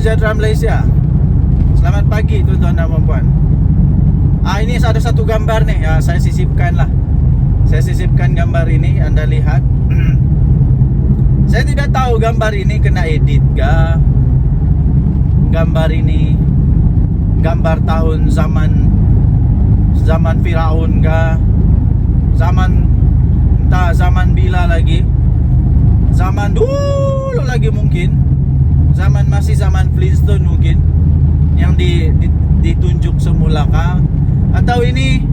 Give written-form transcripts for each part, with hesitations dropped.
sejahtera Malaysia. Selamat pagi tuan-tuan dan puan-puan. Ini ada satu gambar nih, saya sisipkan lah. Saya sisipkan gambar ini, anda lihat. Saya tidak tahu gambar ini kena edit kah. Gambar ini gambar tahun zaman Firaun kah? Entah zaman bila lagi. Zaman dulu lagi mungkin. Masih zaman Flintstone mungkin. Yang ditunjuk semula kah? Atau ini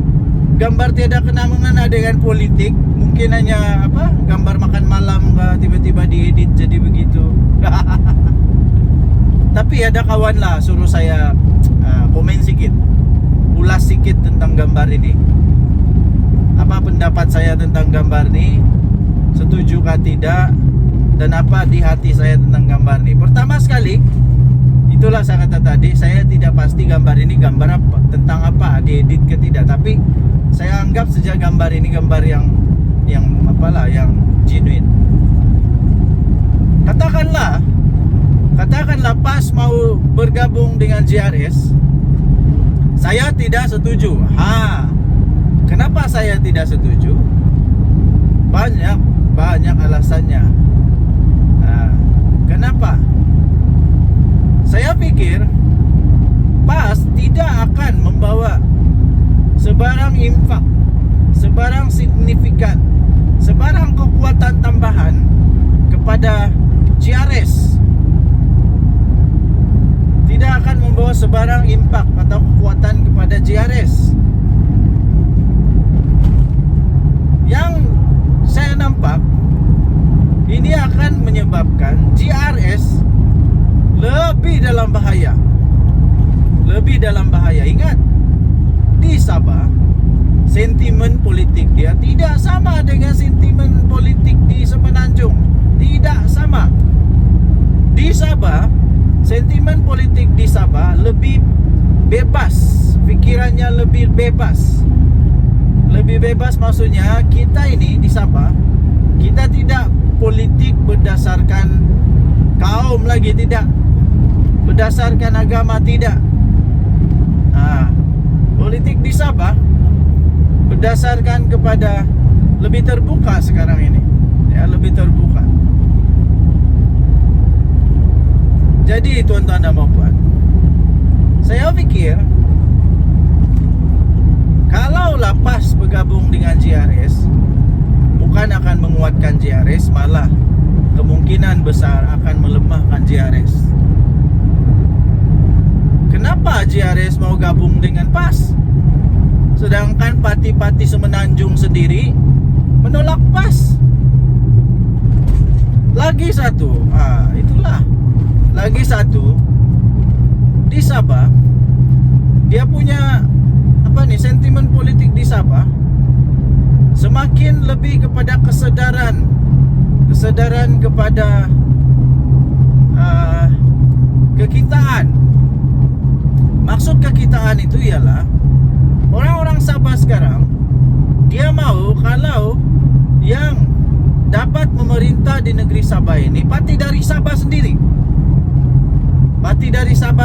gambar tiada kena mengena dengan politik? Mungkin hanya gambar makan malam kah, tiba-tiba diedit jadi begitu. Tapi ada kawan lah suruh saya komen sikit, ulas sikit tentang gambar ini. Apa pendapat saya tentang gambar ini? Setujukah tidak? Dan apa di hati saya tentang gambar ini? Pertama sekali, itulah saya kata tadi, saya tidak pasti gambar ini gambar apa, tentang apa, diedit ke tidak. Tapi saya anggap saja gambar ini gambar yang genuine. Katakanlah pas mau bergabung dengan JRS, saya tidak setuju. Kenapa saya tidak setuju? Banyak alasannya. Kenapa? Saya pikir PAS tidak akan membawa sebarang infak, sebarang signifikan, sebarang kekuatan tambahan kepada JRS. Tidak akan membawa sebarang impak atau kekuatan kepada JRS. Yang saya nampak, ini akan menyebabkan JRS lebih dalam bahaya. Ingat, di Sabah sentimen politik dia tidak sama dengan sentimen politik di Semenanjung. Tidak sama. Di Sabah, sentimen politik di Sabah lebih bebas. Pikirannya lebih bebas. Lebih bebas maksudnya, kita ini di Sabah, kita tidak politik berdasarkan kaum lagi, tidak. Berdasarkan agama, tidak. Politik di Sabah berdasarkan kepada lebih terbuka sekarang ini, lebih terbuka. Jadi tuan-tuan dan puan, saya pikir kalaulah PAS bergabung dengan JRS, bukan akan menguatkan JRS, malah kemungkinan besar akan melemahkan JRS. Kenapa JRS mau gabung dengan PAS? Sedangkan parti-parti Semenanjung sendiri menolak PAS. Lagi satu, di Sabah, dia punya sentimen politik di Sabah semakin lebih kepada kesadaran kepada kekitaan. Maksud kekitaan itu ialah orang-orang Sabah sekarang, dia mau kalau yang dapat memerintah di negeri Sabah ini parti dari Sabah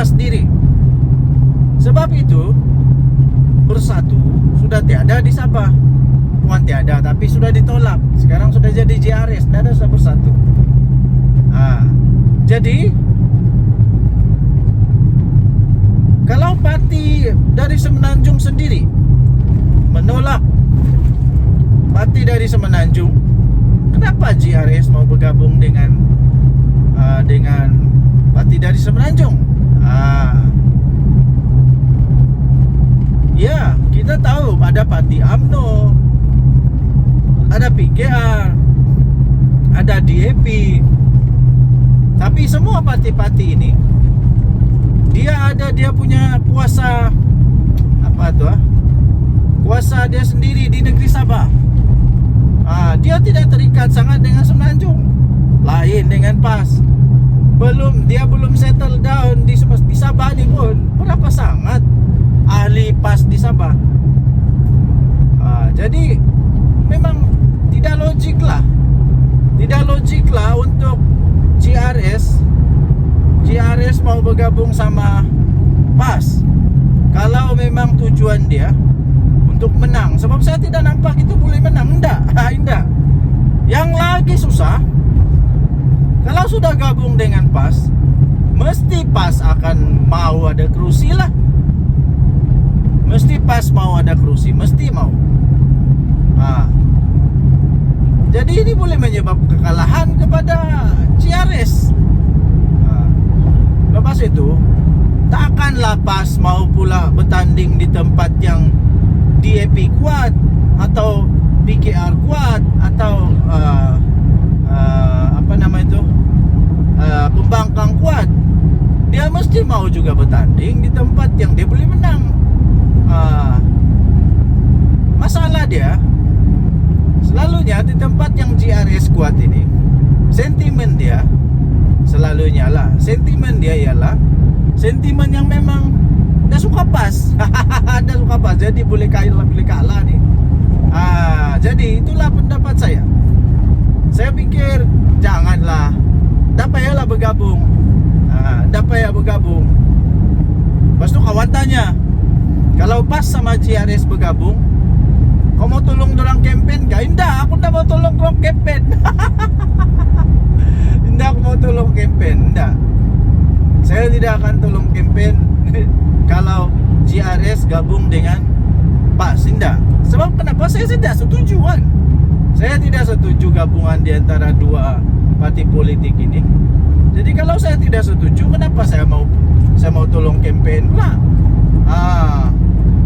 sendiri. Sebab itu Bersatu sudah tiada di Sabah. Bukan tiada, tapi sudah ditolak. Sekarang sudah jadi JRS, tidak ada sudah Bersatu. Jadi kalau parti dari Semenanjung sendiri menolak parti dari Semenanjung, kenapa JRS mau bergabung dengan parti dari Semenanjung? Ya, kita tahu ada parti UMNO, ada PKR, ada DAP. Tapi semua parti-parti ini dia punya kuasa kuasa dia sendiri di negeri Sabah. Dia tidak terikat sangat dengan Semenanjung. Lain dengan PAS. Dia belum settle down di Sabah ni pun. Berapa sangat ahli PAS di Sabah. Jadi memang tidak logik lah untuk JRS mau bergabung bergabung sama PAS kalau memang tujuan dia untuk menang. Sebab saya tidak nampak itu boleh menang. Enggak. Yang lagi susah, kalau sudah gabung dengan PAS, mesti PAS akan mau ada kerusi lah. Mesti PAS mau ada kerusi, mesti mau. Jadi ini boleh menyebabkan kekalahan kepada CRS. Lepas itu, takkanlah PAS mau pula bertanding di tempat yang DAP kuat atau PKR kuat atau pembangkang kuat. Dia mesti mau juga bertanding di tempat yang dia boleh menang. Masalah dia selalunya di tempat yang GRS kuat ini, sentimen dia selalunya lah, sentimen dia ialah sentimen yang memang dah suka PAS. Dah suka PAS, jadi boleh kalah nih. Jadi itulah pendapat saya. Saya pikir janganlah, tak payahlah bergabung. Tak payah bergabung. Lepas tu kawan tanya, kalau PAS sama GRS bergabung, kau mau tolong dorang kempen kah? Indah, aku tak mau tolong dorang kempen. Indah, aku mau tolong kempen. Indah, saya tidak akan tolong kempen kalau GRS gabung dengan PAS. Indah. Sebab kenapa saya tidak setuju kan? Saya tidak setuju gabungan di antara dua parti politik ini. Jadi kalau saya tidak setuju, kenapa saya mau tolong kempen pula?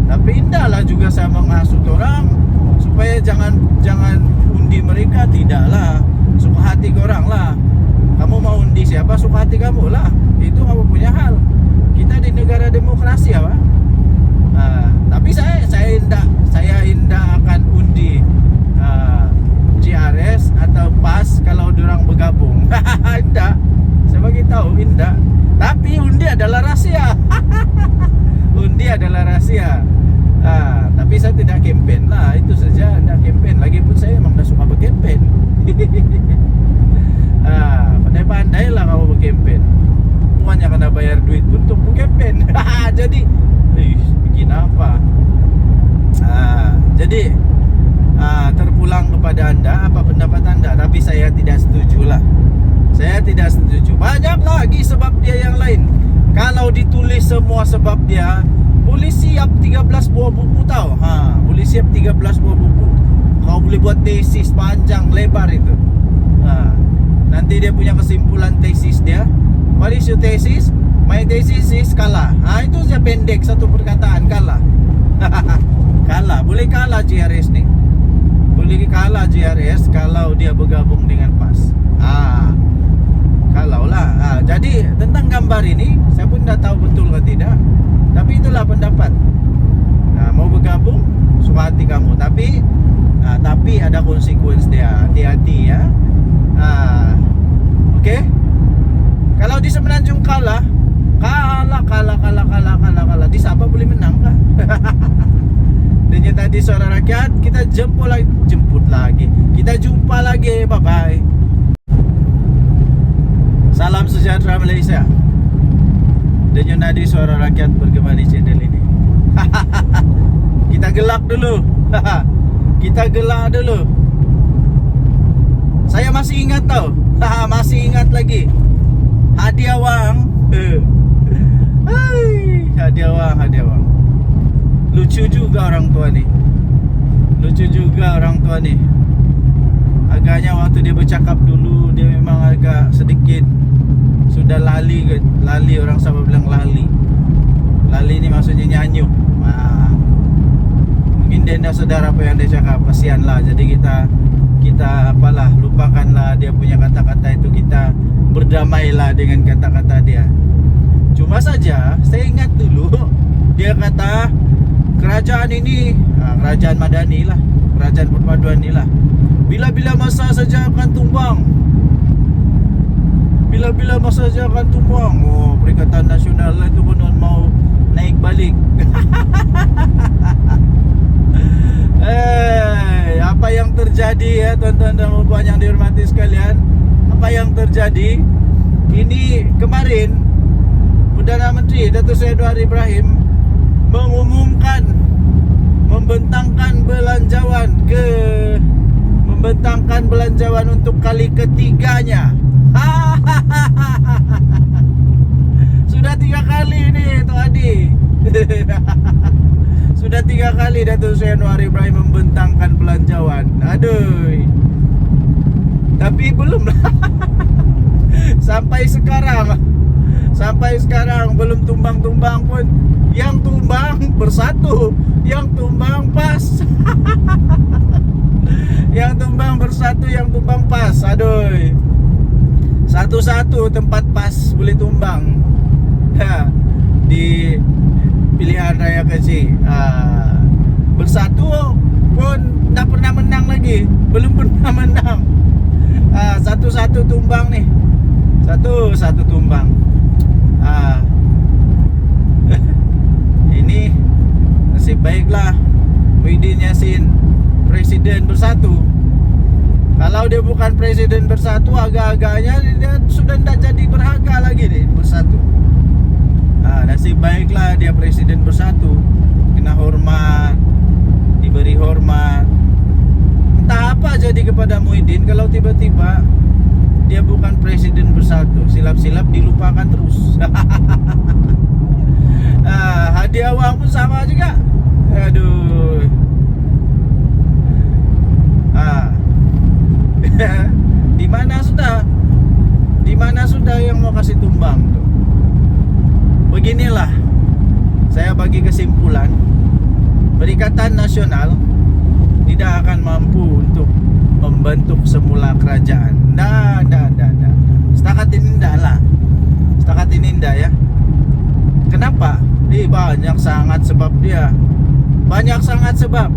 Tapi indahlah juga saya menghasut orang supaya jangan undi mereka. Tidaklah, suka hati korang lah. Kamu mau undi siapa, suka hati kamu lah. Itu kamu punya hal. Kita di negara demokrasi apa? Tapi saya indah akan undi GRS atau PAS kalau diorang bergabung. Indah, saya bagi tahu indah. Tapi undi adalah rahasia. Undi adalah rahasia. Tapi saya tidak kempen lah, itu saja. Tidak kempen. Lagipun saya memang dah suka berkempen. Pandai-pandai lah kamu berkempen. Semuanya kena bayar duit untuk berkempen. Jadi bikin apa? Jadi terpulang kepada anda, apa pendapat anda? Tapi saya tidak setuju lah. Saya tidak setuju. Banyak lagi sebab dia yang lain. Kalau ditulis semua sebab dia, boleh siap 13 buah buku tau. Boleh siap 13 buah buku. Kau boleh buat tesis panjang lebar itu. Nanti dia punya kesimpulan tesis dia. What is your thesis? My thesis is kalah. Itu saja pendek, satu perkataan, kalah. Kalah, boleh kalah GRS nih. Boleh kalah GRS kalau dia bergabung dengan PAS. Kalau lah. Jadi tentang gambar ini saya pun dah tahu betul atau tidak. Tapi itulah pendapat. Mau bergabung suka hati kamu. Tapi ada konsekuensi dia. Hati-hati ya. Okey. Kalau di Semenanjung kalah. Di Sabah boleh menang kah? Dan tadi Suara Rakyat, kita jemput lagi. Kita jumpa lagi. Bye bye. Salam sejahtera Malaysia. Dan tadi Suara Rakyat bergema di channel ini. Kita gelak dulu. Kita gelak dulu. Saya masih ingat tau. Masih ingat lagi. Hadiah wang. Hadiah wang. Lucu juga orang tua ni. Agaknya waktu dia bercakap dulu, dia memang agak sedikit sudah lali. Orang Sabah bilang lali. Lali ni maksudnya nyanyuk. Mungkin dia dah sedar apa yang dia cakap. Kasihanlah. Jadi kita apalah, lupakanlah dia punya kata-kata itu. Kita berdamailah dengan kata-kata dia. Cuma saja saya ingat dulu dia kata kerajaan ini, kerajaan Madani lah, kerajaan perpaduan ni lah, bila-bila masa saja akan tumbang. Bila-bila masa saja akan tumbang. Perikatan Nasional lah itu konon mau naik balik. Apa yang terjadi ya tuan-tuan dan puan yang dihormati sekalian? Apa yang terjadi? Ini kemarin Perdana tadi Datuk Seri Anwar Ibrahim mengumumkan membentangkan belanjawan untuk kali ketiganya. Sudah 3 kali ini Tok Adi. Sudah 3 kali Datuk Seri Anwar Ibrahim membentangkan belanjawan. Aduh. Tapi belum lah. Sampai sekarang belum tumbang-tumbang pun. Yang tumbang bersatu, yang tumbang pas. Yang tumbang bersatu, yang tumbang pas. Aduh. Satu-satu tempat pas boleh tumbang. Di pilihan raya Kecil. Bersatu pun tak pernah menang lagi. Belum pernah menang. Satu-satu tumbang nih. Satu tumbang. Ini nasib baiklah Muhyiddin Yassin Presiden Bersatu. Kalau dia bukan Presiden Bersatu, agak-agaknya dia sudah tidak jadi berharga lagi nih Bersatu. Nasib baiklah dia Presiden Bersatu, kena hormat, diberi hormat. Entah apa jadi kepada Muhyiddin kalau tiba-tiba dia bukan Presiden Bersatu, silap-silap dilupakan terus. Hadiah uang pun sama juga. Aduh. Di mana sudah yang mau kasih tumbang tuh. Beginilah saya bagi kesimpulan, Perikatan Nasional tidak akan mampu untuk membentuk semula kerajaan. Nah. Setakat ini enggak ya. Kenapa? Banyak sangat sebab dia. Banyak sangat sebab.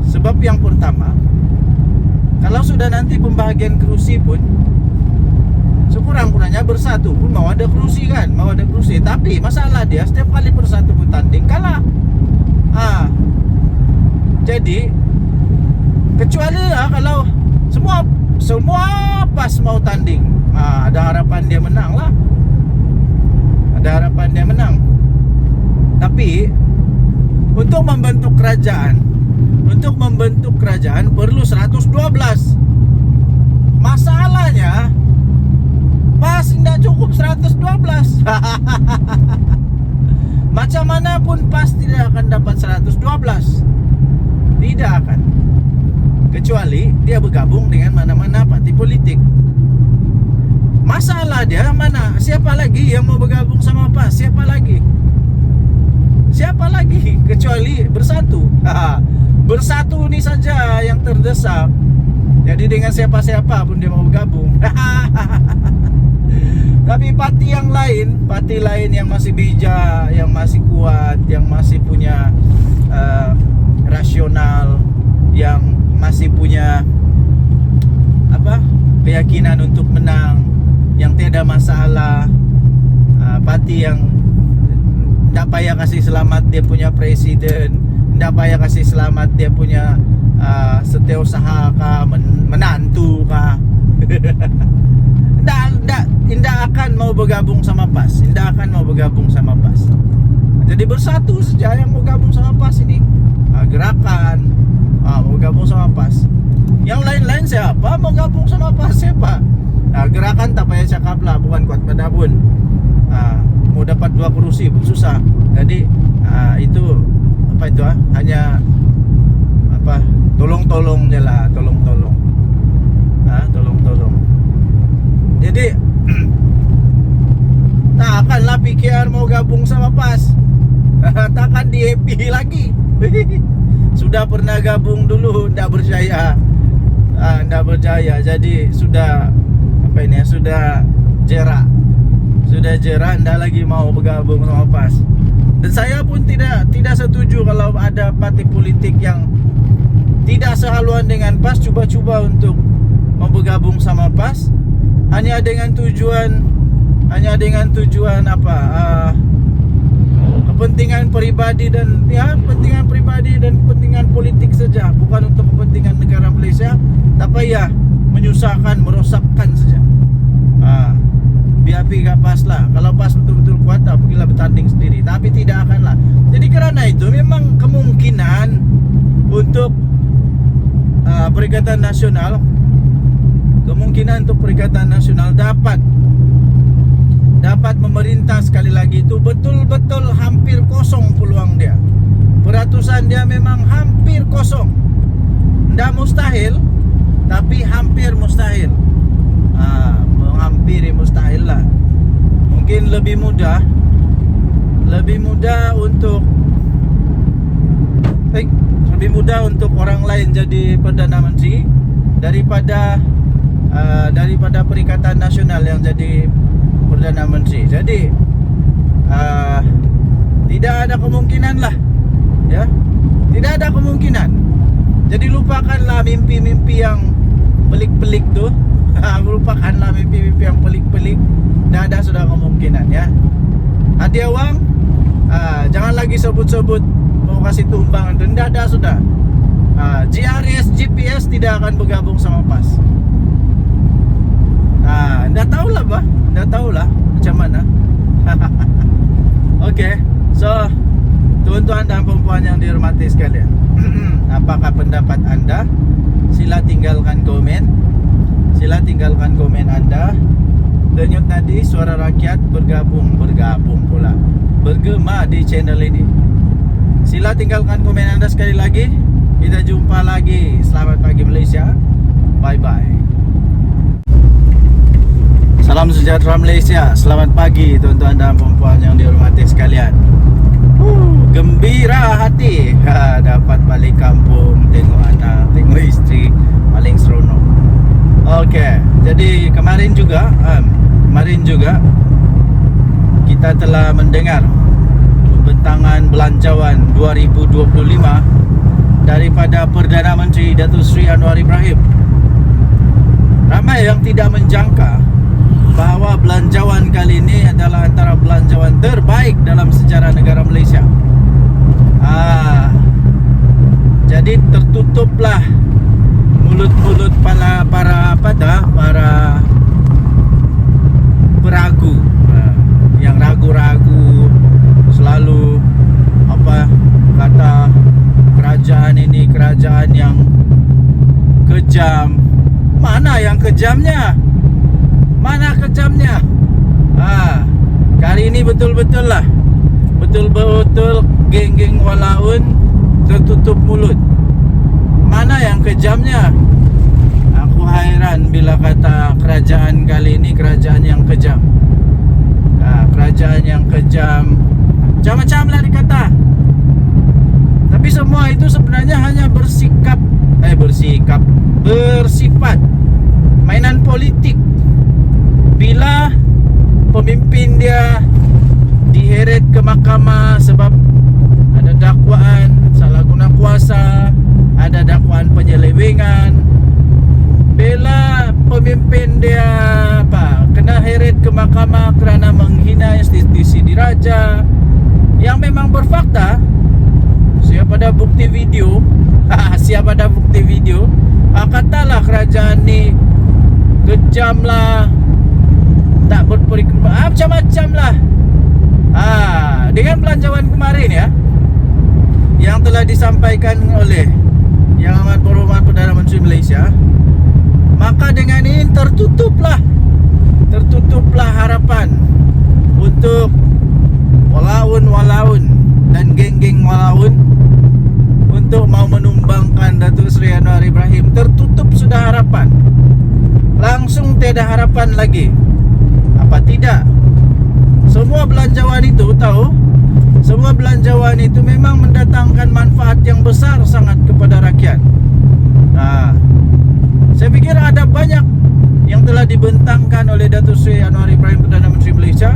Sebab yang pertama, kalau sudah nanti pembagian kursi pun sekurang-kurangnya Bersatu pun mau ada kursi kan, tapi masalah dia setiap kali Bersatu pun tanding kalah. Jadi kecuali kalau semua pas mau tanding, ada harapan dia menang lah. Tapi untuk membentuk kerajaan perlu 112. Masalahnya pas tidak cukup 112. Macam mana pun pas tidak akan dapat 112. Tidak akan. Kecuali dia bergabung dengan mana-mana parti politik. Masalah dia mana? Siapa lagi yang mau bergabung sama PAS? Siapa lagi? Kecuali Bersatu. Bersatu ini saja yang terdesak. Jadi dengan siapa-siapa pun dia mau bergabung. Tapi parti lain yang masih bijak, yang masih kuat, yang masih punya rasional, yang masih punya keyakinan untuk menang, yang tiada masalah, parti yang tidak payah kasih selamat dia punya presiden, tidak payah kasih selamat dia punya setiausaha kah, menantu kah. Tidak akan mau bergabung sama PAS. Jadi Bersatu saja yang mau gabung sama PAS ini. Gerakan mau gabung sama PAS. Yang lain-lain siapa mau gabung sama PAS? Siapa? Gerakan tak payah cakap lah, bukan kuat pada pun. Mau dapat 2 kursi pun susah. Jadi itu hanya tolong-tolong je lah, tolong-tolong. Jadi tak akanlah PKR mau gabung sama PAS. Takkan di happy lagi. Sudah pernah gabung dulu, tidak berjaya. Jadi sudah jerak. Tidak lagi mau bergabung sama PAS. Dan saya pun tidak setuju kalau ada parti politik yang tidak sehaluan dengan PAS cuba-cuba untuk mau bergabung sama PAS hanya dengan tujuan kepentingan pribadi dan kepentingan politik saja, bukan untuk kepentingan negara Malaysia, tapi menyusahkan, merosakkan saja. api gak pas lah. Kalau pas betul-betul kuat, pergilah bertanding sendiri. Tapi tidak akan lah. Jadi karena itu memang kemungkinan untuk Perikatan Nasional, kemungkinan untuk Perikatan Nasional dapat memerintah sekali lagi itu betul-betul hampir kosong peluang dia. Peratusan dia memang hampir kosong. Tidak mustahil, tapi hampir mustahil. Menghampiri mustahil lah. Mungkin lebih mudah untuk orang lain jadi Perdana Menteri daripada Perikatan Nasional yang jadi Perdana Menteri. Jadi tidak ada kemungkinan lah, ya, tidak ada kemungkinan. Jadi lupakanlah mimpi-mimpi yang pelik-pelik tuh. Lupakanlah mimpi-mimpi yang pelik-pelik. Tidak ada sudah kemungkinan, ya. Hadiah uang, jangan lagi sebut-sebut mau kasih tumbang. Tidak ada sudah. GRS, GPS tidak akan bergabung sama PAS. Nggak tahu lah, bah. Nggak tahu lah macam mana. Oke, so tuan-tuan dan perempuan yang dihormati sekalian, apakah pendapat Anda? Sila tinggalkan komen. Anda. Denyut nadi suara rakyat bergabung pula, bergema di channel ini. Sila tinggalkan komen Anda sekali lagi. Kita jumpa lagi. Selamat pagi Malaysia. Bye bye. Salam sejahtera Malaysia. Selamat pagi tuan-tuan dan perempuan yang dihormati sekalian. Gembira hati dapat balik kampung, tengok anak, tengok isteri, paling seronok. Okey, jadi kemarin juga kita telah mendengar pembentangan belanjawan 2025 daripada Perdana Menteri Datuk Seri Anwar Ibrahim. Ramai yang tidak menjangka bahawa belanjawan kali ini adalah antara belanjawan terbaik dalam sejarah negara Malaysia. Jadi tertutuplah mulut-mulut para peragu, yang ragu-ragu, selalu kata kerajaan ini kerajaan yang kejam. Mana yang kejamnya? Kali ini betul-betul geng-geng walaun tertutup mulut. Mana yang kejamnya? Aku hairan bila kata kerajaan kali ini kerajaan yang kejam. Kerajaan yang kejam, macam-macam lah dikata. Tapi semua itu sebenarnya hanya bersifat mainan politik. Bila pemimpin dia diheret ke mahkamah sebab ada dakwaan salah guna kuasa, ada dakwaan penyelewengan. Bila pemimpin dia kena heret ke mahkamah kerana menghina institusi diraja yang memang berfakta, siapa ada bukti video katalah kerajaan ni kejam lah, tak berperiksa, macam-macam lah. Dengan belanjawan kemarin, ya, yang telah disampaikan oleh Yang Amat Berhormat Perdana Menteri Malaysia, maka dengan ini tertutuplah harapan untuk walaun dan geng-geng walaun untuk mau menumbangkan Datuk Seri Anwar Ibrahim. Tertutup sudah harapan. Langsung tiada harapan lagi. Apa tidak? Semua belanjawan itu memang mendatangkan manfaat yang besar sangat kepada rakyat. Saya fikir ada banyak yang telah dibentangkan oleh Datuk Seri Anwar Ibrahim Perdana Menteri Malaysia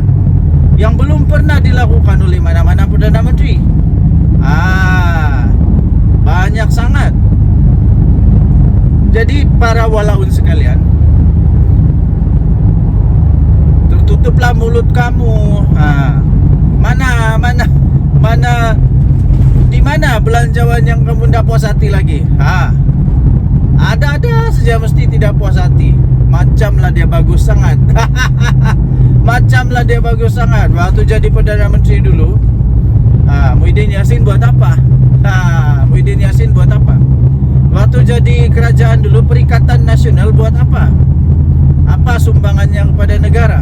yang belum pernah dilakukan oleh mana-mana Perdana Menteri. Banyak sangat. Jadi para walaun sekalian, tertutuplah mulut kamu. Di mana belanjawan yang kamu tidak puas hati lagi? Ada saja mesti tidak puas hati. Macamlah dia bagus sangat. Macam lah dia bagus sangat. Waktu jadi Perdana Menteri dulu, Muhyiddin Yassin buat apa? Muhyiddin Yassin buat apa? Waktu jadi kerajaan dulu, Perikatan Nasional buat apa? Apa sumbangannya kepada negara?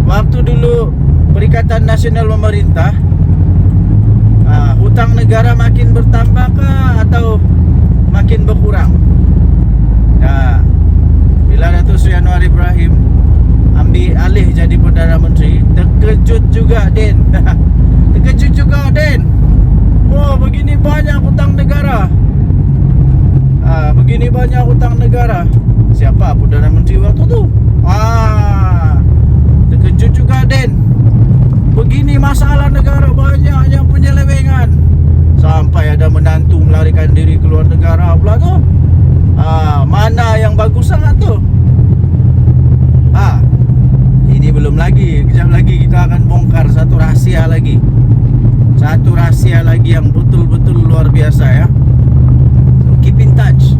Waktu dulu Perikatan Nasional memerintah, hutang negara makin bertambah kah atau makin berkurang? Bila Datuk Seri Anwar Ibrahim ambil alih jadi Perdana Menteri, terkejut juga Den. Terkejut juga Den. Wah, begini banyak hutang negara. Begini banyak hutang negara. Siapa Perdana Menteri waktu tu? Terkejut juga Den. Begini masalah negara, banyak yang penyelewengan. Sampai ada menantu melarikan diri keluar negara pula tu. Mana yang bagus sangat tu? Ini belum lagi. Kejap lagi kita akan bongkar satu rahsia lagi. Satu rahsia lagi yang betul-betul luar biasa ya. So, keep in touch.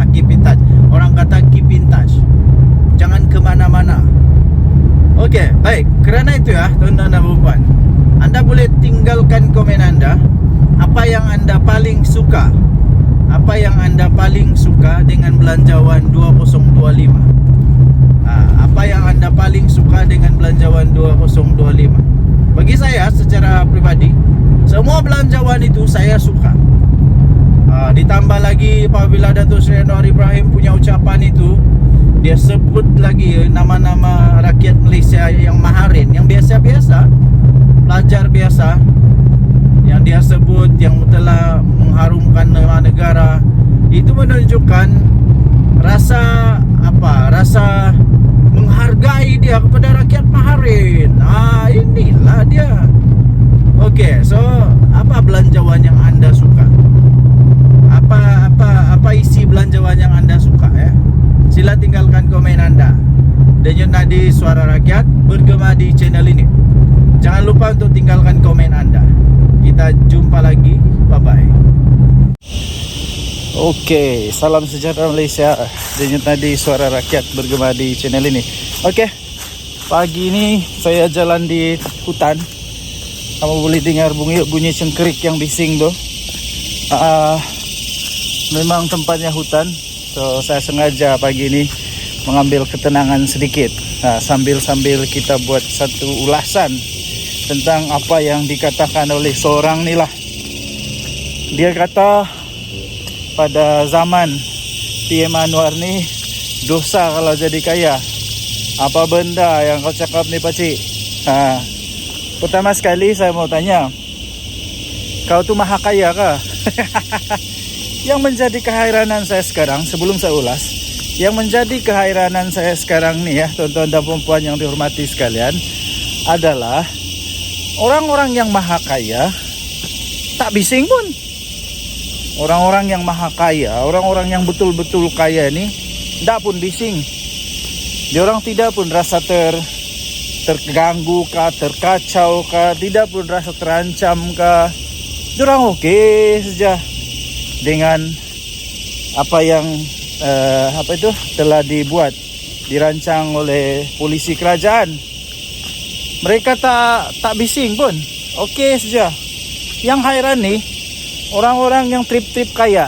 Keep in touch. Orang kata keep in touch. Jangan kemana-mana. Okey, baik. Kerana itu ya, tuan-tuan dan puan, anda boleh tinggalkan komen anda. Apa yang anda paling suka? Apa yang anda paling suka dengan belanjawan 2025? Apa yang anda paling suka dengan belanjawan 2025? Bagi saya secara pribadi, semua belanjawan itu saya suka. Ditambah lagi apabila Datuk Seri Anwar Ibrahim punya ucapan itu, dia sebut lagi nama-nama rakyat Malaysia yang maharin, yang biasa-biasa, pelajar biasa, yang dia sebut, yang telah mengharumkan nama negara. Itu menunjukkan rasa apa? Rasa menghargai dia kepada rakyat maharin. Inilah dia. Okey, so apa belanjawan yang anda suka? Apa isi belanjawan yang anda suka ya? Sila tinggalkan komen anda. Denyut Nadi Suara Rakyat bergema di channel ini. Jangan lupa untuk tinggalkan komen anda. Kita jumpa lagi. Bye-bye. Okey, salam sejahtera Malaysia. Denyut Nadi Suara Rakyat bergema di channel ini. Okey, pagi ini saya jalan di hutan. Kamu boleh dengar bunyi cengkerik yang bising tu. Memang tempatnya hutan. So saya sengaja pagi ini mengambil ketenangan sedikit, sambil kita buat satu ulasan tentang apa yang dikatakan oleh seorang ni lah. Dia kata pada zaman PM Anwar ni, dosa kalau jadi kaya. Apa benda yang kau cakap ni pakcik? Pertama sekali saya mau tanya, kau tu maha kaya kah? Yang menjadi keheranan saya sekarang, sebelum saya ulas, yang menjadi keheranan saya sekarang ni ya, tuan-tuan dan puan yang dihormati sekalian, adalah orang-orang yang maha kaya tak bising pun. Orang-orang yang maha kaya, orang-orang yang betul-betul kaya ni tak pun bising. Diorang tidak pun rasa terganggu kah, terkacau kah, tidak pun rasa terancam kah. Diorang okey saja dengan apa yang telah dirancang oleh polisi kerajaan. Mereka tak bising pun, okey saja. Yang hairan ni orang-orang yang trip-trip kaya.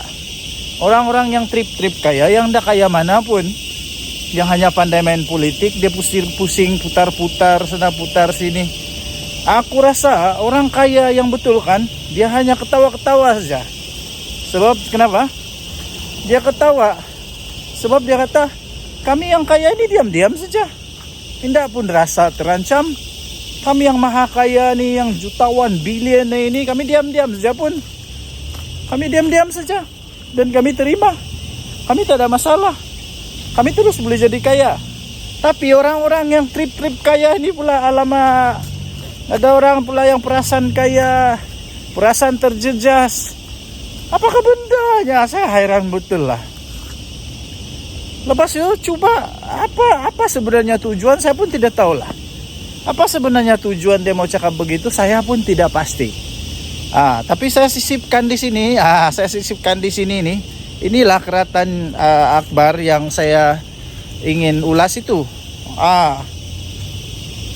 Orang-orang yang trip-trip kaya, yang dah kaya mana pun, yang hanya pandai main politik, dia pusing putar-putar sana putar sini. Aku rasa orang kaya yang betul kan, dia hanya ketawa-ketawa saja. Sebab kenapa? Dia ketawa sebab dia kata, kami yang kaya ini diam-diam saja, tidak pun rasa terancam. Kami yang maha kaya ni, yang jutawan, bilion ini, kami diam-diam saja pun. Kami diam-diam saja dan kami terima. Kami tak ada masalah. Kami terus boleh jadi kaya. Tapi orang-orang yang trip-trip kaya ini pula, alamak, ada orang pula yang perasan kaya, perasan terjejas. Apakah bendanya? Saya hairan betul lah. Lepas itu cuba apa sebenarnya tujuan, saya pun tidak tahu lah. Apa sebenarnya tujuan dia mau cakap begitu, saya pun tidak pasti. Tapi saya sisipkan di sini. Inilah keratan akbar yang saya ingin ulas itu.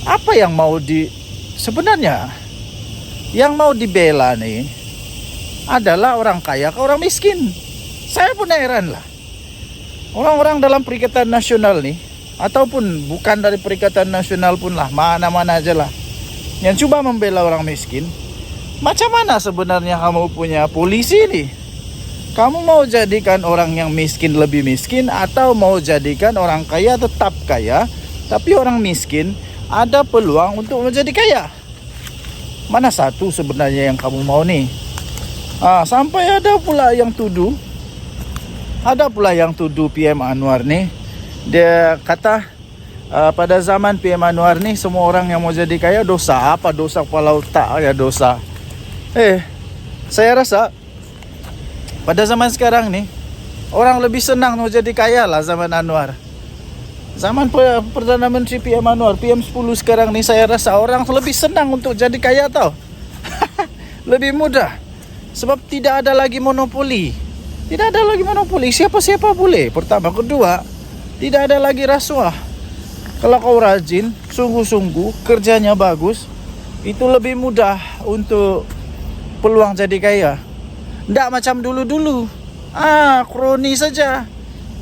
Apa yang mau sebenarnya yang mau dibela nih adalah orang kaya ke orang miskin. Saya pun heran lah. Orang-orang dalam Perikatan Nasional nih, ataupun bukan dari Perikatan Nasional pun lah, mana-mana aja lah, yang coba membela orang miskin. Macam mana sebenarnya kamu punya polisi nih? Kamu mau jadikan orang yang miskin lebih miskin, atau mau jadikan orang kaya tetap kaya, tapi orang miskin ada peluang untuk menjadi kaya? Mana satu sebenarnya yang kamu mau nih? Sampai ada pula yang tuduh PM Anwar nih. Dia kata pada zaman PM Anwar nih, semua orang yang mau jadi kaya dosa. Apa dosa kepala otak ya dosa? Saya rasa pada zaman sekarang nih, orang lebih senang mau jadi kaya lah zaman Anwar. Zaman Perdana Menteri PM Anwar, PM10 sekarang nih, saya rasa orang lebih senang untuk jadi kaya tau. Lebih mudah. Sebab tidak ada lagi monopoli. Tidak ada lagi monopoli, siapa-siapa boleh. Pertama, kedua, tidak ada lagi rasuah. Kalau kau rajin, sungguh-sungguh, kerjanya bagus, itu lebih mudah untuk peluang jadi kaya. Tidak macam dulu-dulu. Kroni saja.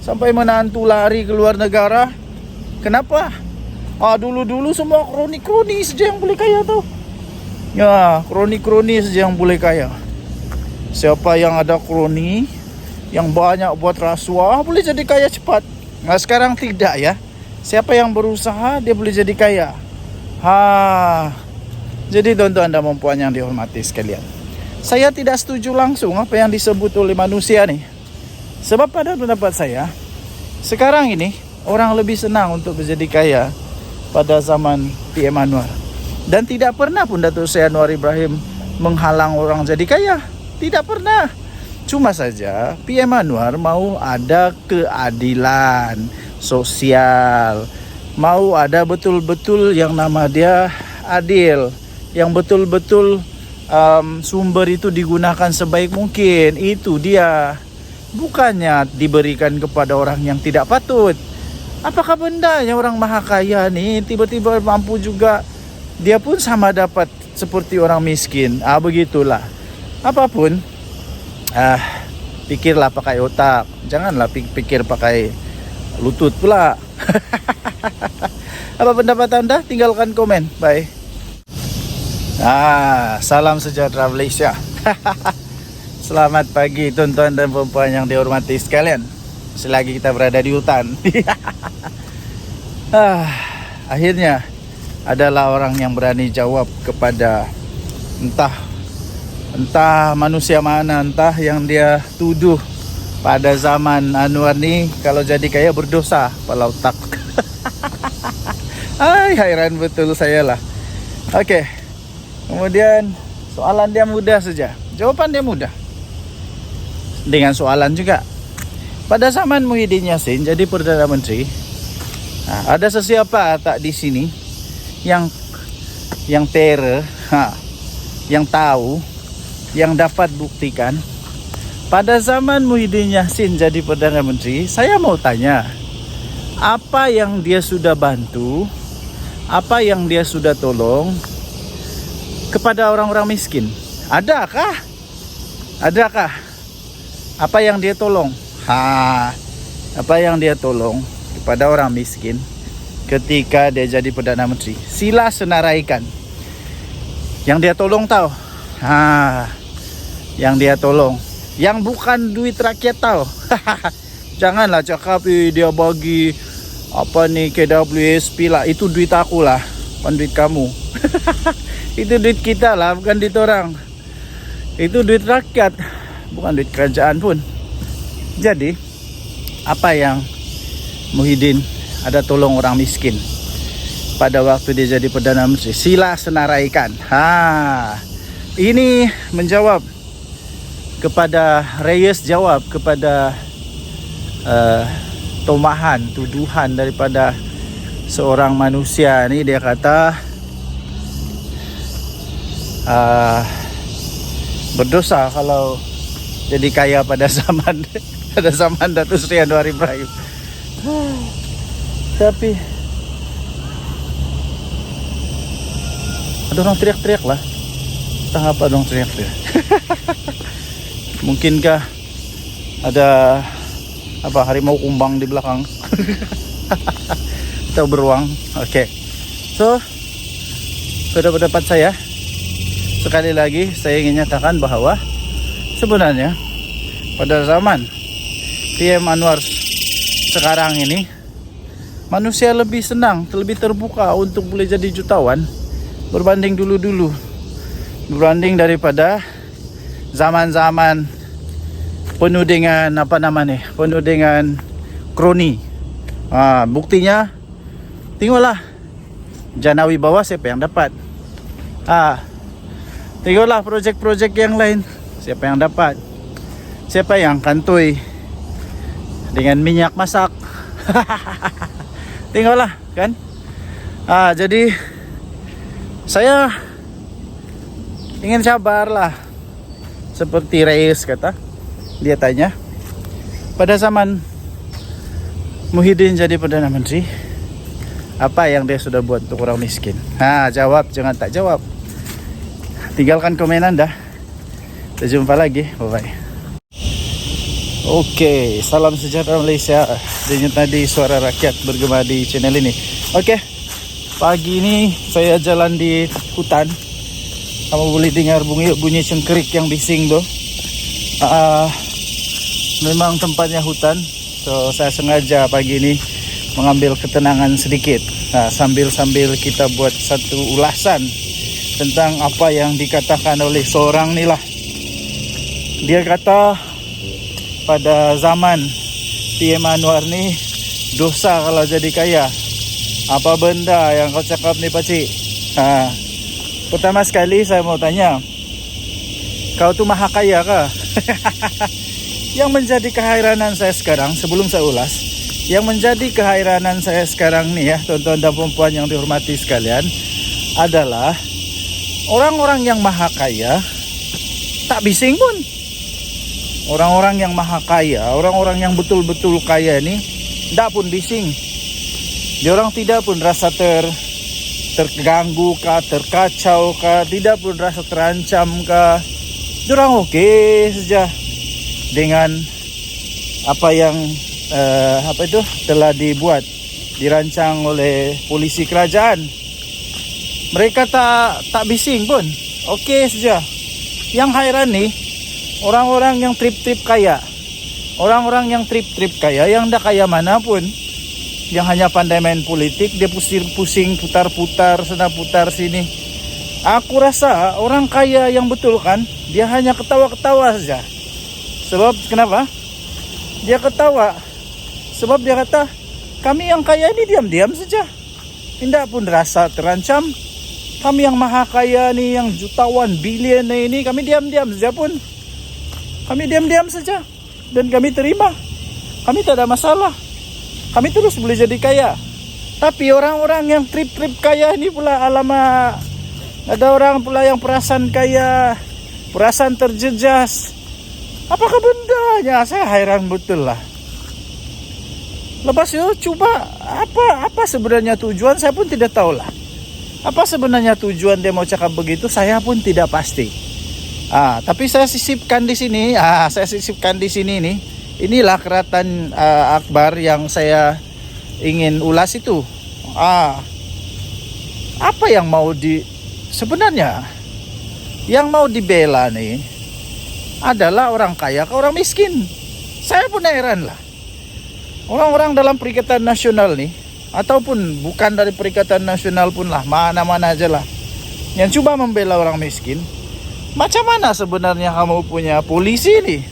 Sampai menantu lari ke luar negara. Kenapa? Dulu-dulu semua kroni-kroni saja yang boleh kaya tau. Ya, kroni-kroni saja yang boleh kaya. Siapa yang ada kroni, yang banyak buat rasuah, boleh jadi kaya cepat. Nah sekarang tidak ya. Siapa yang berusaha, dia boleh jadi kaya. Jadi tuan-tuan dan puan yang dihormati sekalian, saya tidak setuju langsung apa yang disebut oleh manusia nih. Sebab pada pendapat saya, sekarang ini orang lebih senang untuk menjadi kaya pada zaman PM Anwar. Dan tidak pernah pun Datuk Seri Anwar Ibrahim menghalang orang jadi kaya. Tidak pernah. Cuma saja PM Anwar mau ada keadilan sosial, mau ada betul-betul yang nama dia adil, yang betul-betul sumber itu digunakan sebaik mungkin. Itu dia. Bukannya diberikan kepada orang yang tidak patut. Apakah bendanya orang maha kaya nih tiba-tiba mampu juga, dia pun sama dapat seperti orang miskin? Begitulah. Apapun, pikirlah pakai otak, janganlah pikir pakai lutut pula. Apa pendapat anda? Tinggalkan komen. Bye. Salam sejahtera Malaysia. Selamat pagi tuan-tuan dan puan yang dihormati sekalian. Selagi kita berada di hutan. Akhirnya adalah orang yang berani jawab kepada entah manusia mana, entah yang dia tuduh pada zaman Anwar ni kalau jadi kaya berdosa kepala otak. Hairan betul saya lah. Okey. Kemudian soalan dia mudah saja, jawapan dia mudah. Dengan soalan juga. Pada zaman Muhyiddin Yassin jadi Perdana Menteri, ada sesiapa tak di sini yang terror, yang tahu, yang dapat buktikan pada zaman Muhyiddin Yassin jadi Perdana Menteri? Saya mau tanya, apa yang dia sudah bantu, apa yang dia sudah tolong kepada orang-orang miskin? Adakah? Apa yang dia tolong? Apa yang dia tolong kepada orang miskin ketika dia jadi Perdana Menteri? Sila senaraikan. Yang dia tolong tahu? Yang dia tolong, yang bukan duit rakyat tahu. Janganlah cakap dia bagi apa nih KWSP lah, itu duit aku lah, bukan duit kamu. Itu duit kita lah, bukan duit orang. Itu duit rakyat, bukan duit kerajaan pun. Jadi apa yang Muhyiddin ada tolong orang miskin pada waktu dia jadi Perdana Menteri? Sila senaraikan. Ini menjawab kepada Reyes, jawab kepada tomahan, tuduhan daripada seorang manusia ni. Dia kata berdosa kalau jadi kaya pada zaman Datuk Seri Anwar Ibrahim. Tapi Ada orang teriak-teriak lah. Entah apa dong teriak-teriak. Mungkinkah ada apa harimau kumbang di belakang? Atau beruang. Oke. So, pada pendapat saya, sekali lagi saya ingin nyatakan bahwa sebenarnya pada zaman PM Anwar sekarang ini, manusia lebih senang, lebih terbuka untuk boleh jadi jutawan berbanding dulu-dulu, berbanding daripada zaman-zaman penuh dengan apa namanya, penuh dengan kroni. Buktinya tengoklah Jana Wibawa siapa yang dapat. Tengoklah projek-projek yang lain siapa yang dapat. Siapa yang kantoi dengan minyak masak. Tengoklah kan. Jadi saya ingin sabarlah. Seperti Reis kata, dia tanya, pada zaman Muhyiddin jadi Perdana Menteri, apa yang dia sudah buat untuk orang miskin? Jawab, jangan tak jawab. Tinggalkan komen Anda. Kita jumpa lagi, bye-bye. Oke, salam sejahtera Malaysia. Dengan tadi suara rakyat bergema di channel ini. Oke, pagi ini saya jalan di hutan. Kamu boleh dengar bunyi cengkerik yang bising tuh. Memang tempatnya hutan. So saya sengaja pagi ini mengambil ketenangan sedikit. Sambil kita buat satu ulasan tentang apa yang dikatakan oleh seorang ni lah. Dia kata pada zaman PM Anwar ni dosa kalau jadi kaya. Apa benda yang kau cakap ni pakcik? Pertama sekali saya mau tanya, kau tu maha kaya kah? Yang menjadi keheranan saya sekarang, sebelum saya ulas, yang menjadi keheranan saya sekarang nih ya, tuan-tuan dan puan yang dihormati sekalian, adalah orang-orang yang maha kaya tak bising pun. Orang-orang yang maha kaya, orang-orang yang betul-betul kaya ni tak pun bising. Diorang tidak pun rasa terganggu kah, terkacau kah, tidak pun rasa terancam kah. Diorang okey saja dengan apa yang telah dirancang oleh polisi kerajaan. Mereka tak bising pun, okey saja. Yang heran ni orang-orang yang trip-trip kaya, orang-orang yang trip-trip kaya, yang dah kaya mana pun, yang hanya pandai main politik, dia pusing putar-putar sana putar sini. Aku rasa orang kaya yang betul kan, dia hanya ketawa-ketawa saja. Sebab kenapa? Dia ketawa sebab dia kata, kami yang kaya ini diam-diam saja, tidak pun rasa terancam. Kami yang maha kaya ni, yang jutawan bilion ini, kami diam-diam saja pun. Kami diam-diam saja dan kami terima. Kami tak ada masalah. Kami terus boleh jadi kaya. Tapi orang-orang yang trip-trip kaya ini pula, alamak, ada orang pula yang perasaan kaya, perasaan terjejas. Apakah bendanya? Saya hairan betul lah. Lepas itu cuba apa sebenarnya tujuan, saya pun tidak tahu lah. Apa sebenarnya tujuan dia mau cakap begitu, saya pun tidak pasti. Tapi saya sisipkan di sini. Saya sisipkan di sini nih. Inilah keratan akbar yang saya ingin ulas itu. Apa yang mau sebenarnya yang mau dibela nih adalah orang kaya ke orang miskin. Saya pun heran lah. Orang-orang dalam Perikatan Nasional nih, ataupun bukan dari Perikatan Nasional pun lah, mana-mana aja lah, yang coba membela orang miskin. Macam mana sebenarnya kamu punya polisi nih?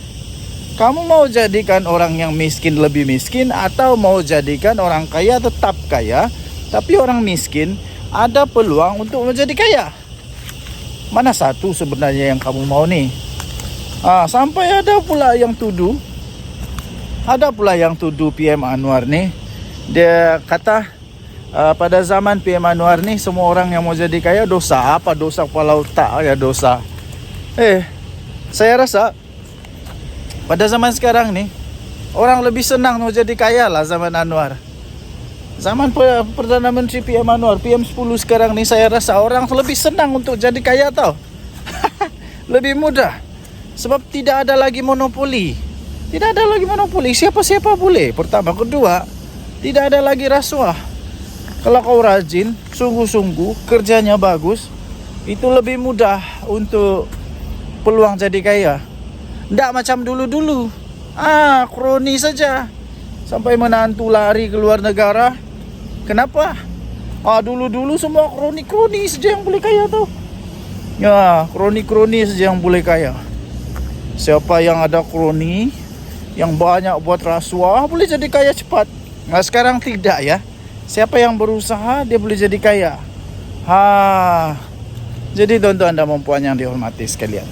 Kamu mau jadikan orang yang miskin lebih miskin, atau mau jadikan orang kaya tetap kaya, tapi orang miskin ada peluang untuk menjadi kaya? Mana satu sebenarnya yang kamu mau nih? Sampai ada pula yang tuduh PM Anwar nih. Dia kata pada zaman PM Anwar nih, semua orang yang mau jadi kaya dosa. Apa dosa kepala otak ya dosa? Saya rasa pada zaman sekarang nih, orang lebih senang mau jadi kaya lah zaman Anwar. Zaman Perdana Menteri PM Anwar, PM10 sekarang nih, saya rasa orang lebih senang untuk jadi kaya tau. Lebih mudah. Sebab tidak ada lagi monopoli. Tidak ada lagi monopoli, siapa-siapa boleh. Pertama, kedua, tidak ada lagi rasuah. Kalau kau rajin, sungguh-sungguh, kerjanya bagus, itu lebih mudah untuk peluang jadi kaya. Tidak macam dulu-dulu. Kroni saja. Sampai menantu lari ke luar negara. Kenapa? Dulu-dulu semua kroni-kroni saja yang boleh kaya tau. Ya, kroni-kroni saja yang boleh kaya. Siapa yang ada kroni, yang banyak buat rasuah, boleh jadi kaya cepat. Nah, sekarang tidak ya. Siapa yang berusaha, dia boleh jadi kaya. Jadi tuan-tuan dan puan yang dihormati sekalian,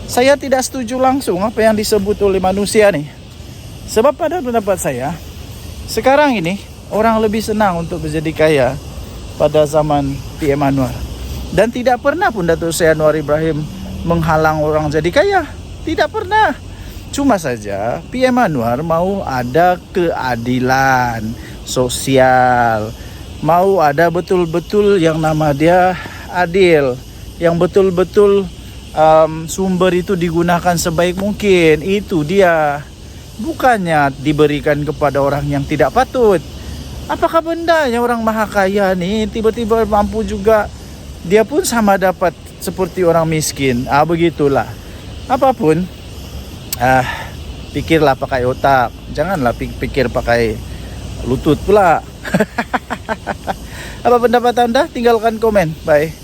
saya tidak setuju langsung apa yang disebut oleh manusia nih. Sebab pada pendapat saya, sekarang ini orang lebih senang untuk menjadi kaya pada zaman PM Anwar. Dan tidak pernah pun Datuk Seri Anwar Ibrahim menghalang orang jadi kaya. Tidak pernah. Cuma saja PM Anwar mau ada keadilan sosial. Mau ada betul-betul yang nama dia adil. Yang betul-betul sumber itu digunakan sebaik mungkin. Itu dia. Bukannya diberikan kepada orang yang tidak patut. Apakah bendanya orang maha kaya nih tiba-tiba mampu juga, dia pun sama dapat seperti orang miskin. Begitulah. Apapun, pikirlah pakai otak. Janganlah pikir pakai lutut pula. Apa pendapat anda? Tinggalkan komen. Bye.